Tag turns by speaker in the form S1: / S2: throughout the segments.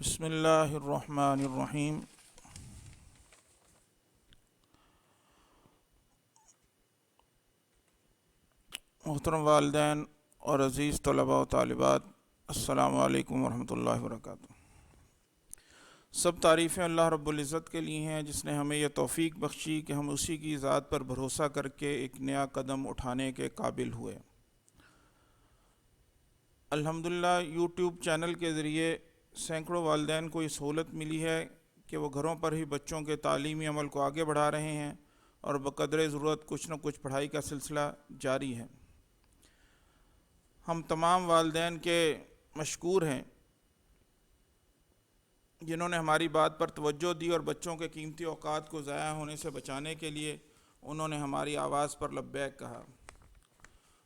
S1: بسم اللہ الرحمن الرحیم۔ محترم والدین اور عزیز طلباء و طالبات، السلام علیکم ورحمۃ اللہ وبرکاتہ۔ سب تعریفیں اللہ رب العزت کے لیے ہیں جس نے ہمیں یہ توفیق بخشی کہ ہم اسی کی ذات پر بھروسہ کر کے ایک نیا قدم اٹھانے کے قابل ہوئے۔ الحمدللہ یوٹیوب چینل کے ذریعے سینکڑوں والدین کو یہ سہولت ملی ہے کہ وہ گھروں پر ہی بچوں کے تعلیمی عمل کو آگے بڑھا رہے ہیں اور بقدر ضرورت کچھ نہ کچھ پڑھائی کا سلسلہ جاری ہے۔ ہم تمام والدین کے مشکور ہیں جنہوں نے ہماری بات پر توجہ دی اور بچوں کے قیمتی اوقات کو ضائع ہونے سے بچانے کے لیے انہوں نے ہماری آواز پر لبیک کہا۔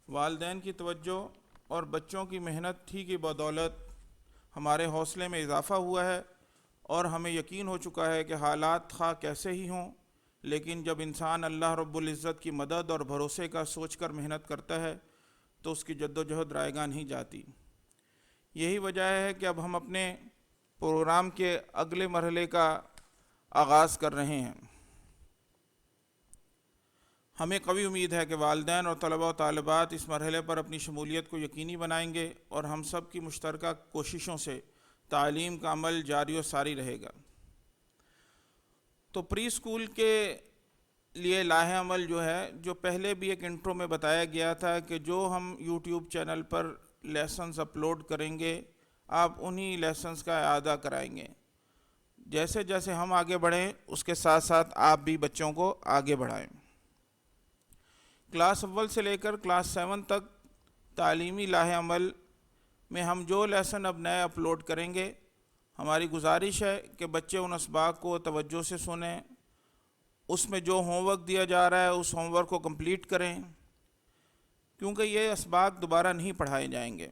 S1: والدین کی توجہ اور بچوں کی محنت ہی کی بدولت ہمارے حوصلے میں اضافہ ہوا ہے اور ہمیں یقین ہو چکا ہے کہ حالات خواہ کیسے ہی ہوں، لیکن جب انسان اللہ رب العزت کی مدد اور بھروسے کا سوچ کر محنت کرتا ہے تو اس کی جد و جہد رائے گاہ نہیں جاتی۔ یہی وجہ ہے کہ اب ہم اپنے پروگرام کے اگلے مرحلے کا آغاز کر رہے ہیں۔ ہمیں قوی امید ہے کہ والدین اور طلباء و طالبات اس مرحلے پر اپنی شمولیت کو یقینی بنائیں گے اور ہم سب کی مشترکہ کوششوں سے تعلیم کا عمل جاری و ساری رہے گا۔ تو پری اسکول کے لیے لاحِ عمل جو ہے، جو پہلے بھی ایک انٹرو میں بتایا گیا تھا کہ جو ہم یوٹیوب چینل پر لیسنز اپلوڈ کریں گے آپ انہی لیسنز کا اعادہ کرائیں گے۔ جیسے جیسے ہم آگے بڑھیں اس کے ساتھ ساتھ آپ بھی بچوں کو آگے بڑھائیں۔ کلاس اول سے لے کر کلاس 7 تک تعلیمی لاحِ عمل میں ہم جو لیسن اب نئے اپلوڈ کریں گے، ہماری گزارش ہے کہ بچے ان اسباق کو توجہ سے سنیں، اس میں جو ہوم ورک دیا جا رہا ہے اس ہوم ورک کو کمپلیٹ کریں، کیونکہ یہ اسباق دوبارہ نہیں پڑھائے جائیں گے۔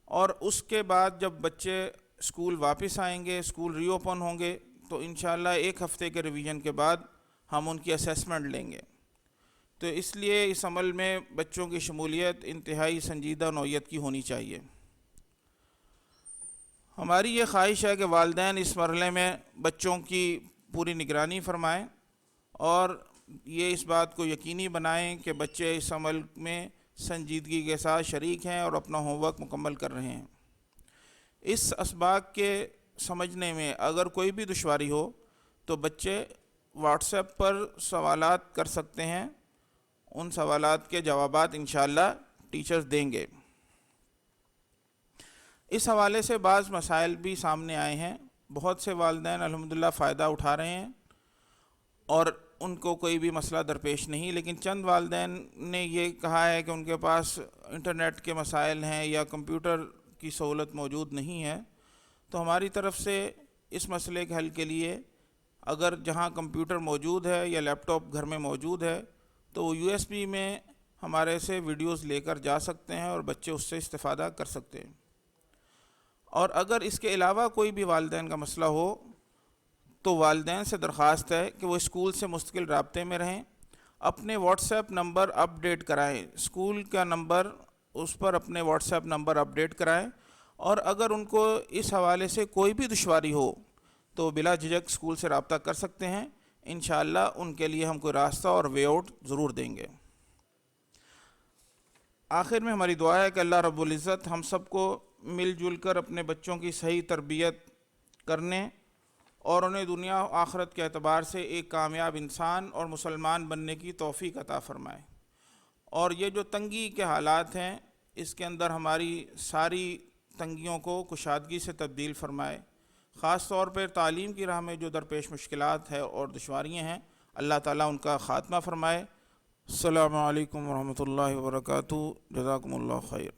S1: اور اس کے بعد جب بچے اسکول واپس آئیں گے، اسکول ری اوپن ہوں گے تو انشاءاللہ 1 ہفتے کے ریویژن کے بعد ہم ان کی اسیسمنٹ لیں گے۔ تو اس لیے اس عمل میں بچوں کی شمولیت انتہائی سنجیدہ نوعیت کی ہونی چاہیے۔ ہماری یہ خواہش ہے کہ والدین اس مرحلے میں بچوں کی پوری نگرانی فرمائیں اور یہ اس بات کو یقینی بنائیں کہ بچے اس عمل میں سنجیدگی کے ساتھ شریک ہیں اور اپنا ہوم ورک مکمل کر رہے ہیں۔ اس اسباق کے سمجھنے میں اگر کوئی بھی دشواری ہو تو بچے واٹس ایپ پر سوالات کر سکتے ہیں، ان سوالات کے جوابات انشاءاللہ ٹیچرز دیں گے۔ اس حوالے سے بعض مسائل بھی سامنے آئے ہیں۔ بہت سے والدین الحمدللہ فائدہ اٹھا رہے ہیں اور ان کو کوئی بھی مسئلہ درپیش نہیں، لیکن چند والدین نے یہ کہا ہے کہ ان کے پاس انٹرنیٹ کے مسائل ہیں یا کمپیوٹر کی سہولت موجود نہیں ہے۔ تو ہماری طرف سے اس مسئلے کے حل کے لیے اگر جہاں کمپیوٹر موجود ہے یا لیپ ٹاپ گھر میں موجود ہے تو وہ USB میں ہمارے سے ویڈیوز لے کر جا سکتے ہیں اور بچے اس سے استفادہ کر سکتے ہیں۔ اور اگر اس کے علاوہ کوئی بھی والدین کا مسئلہ ہو تو والدین سے درخواست ہے کہ وہ اسکول سے مستقل رابطے میں رہیں، اپنے واٹس ایپ نمبر اپ ڈیٹ کرائیں، اسکول کا نمبر اس پر اپنے واٹس ایپ نمبر اپ ڈیٹ کرائیں، اور اگر ان کو اس حوالے سے کوئی بھی دشواری ہو تو بلا جھجک اسکول سے رابطہ کر سکتے ہیں۔ انشاءاللہ ان کے لیے ہم کوئی راستہ اور وے آؤٹ ضرور دیں گے۔ آخر میں ہماری دعا ہے کہ اللہ رب العزت ہم سب کو مل جل کر اپنے بچوں کی صحیح تربیت کرنے اور انہیں دنیا و آخرت کے اعتبار سے ایک کامیاب انسان اور مسلمان بننے کی توفیق عطا فرمائے۔ اور یہ جو تنگی کے حالات ہیں اس کے اندر ہماری ساری تنگیوں کو کشادگی سے تبدیل فرمائے۔ خاص طور پر تعلیم کی راہ میں جو درپیش مشکلات ہیں اور دشواریاں ہیں، اللہ تعالیٰ ان کا خاتمہ فرمائے۔ السلام علیکم ورحمۃ اللہ وبرکاتہ۔ جزاکم اللہ خیر۔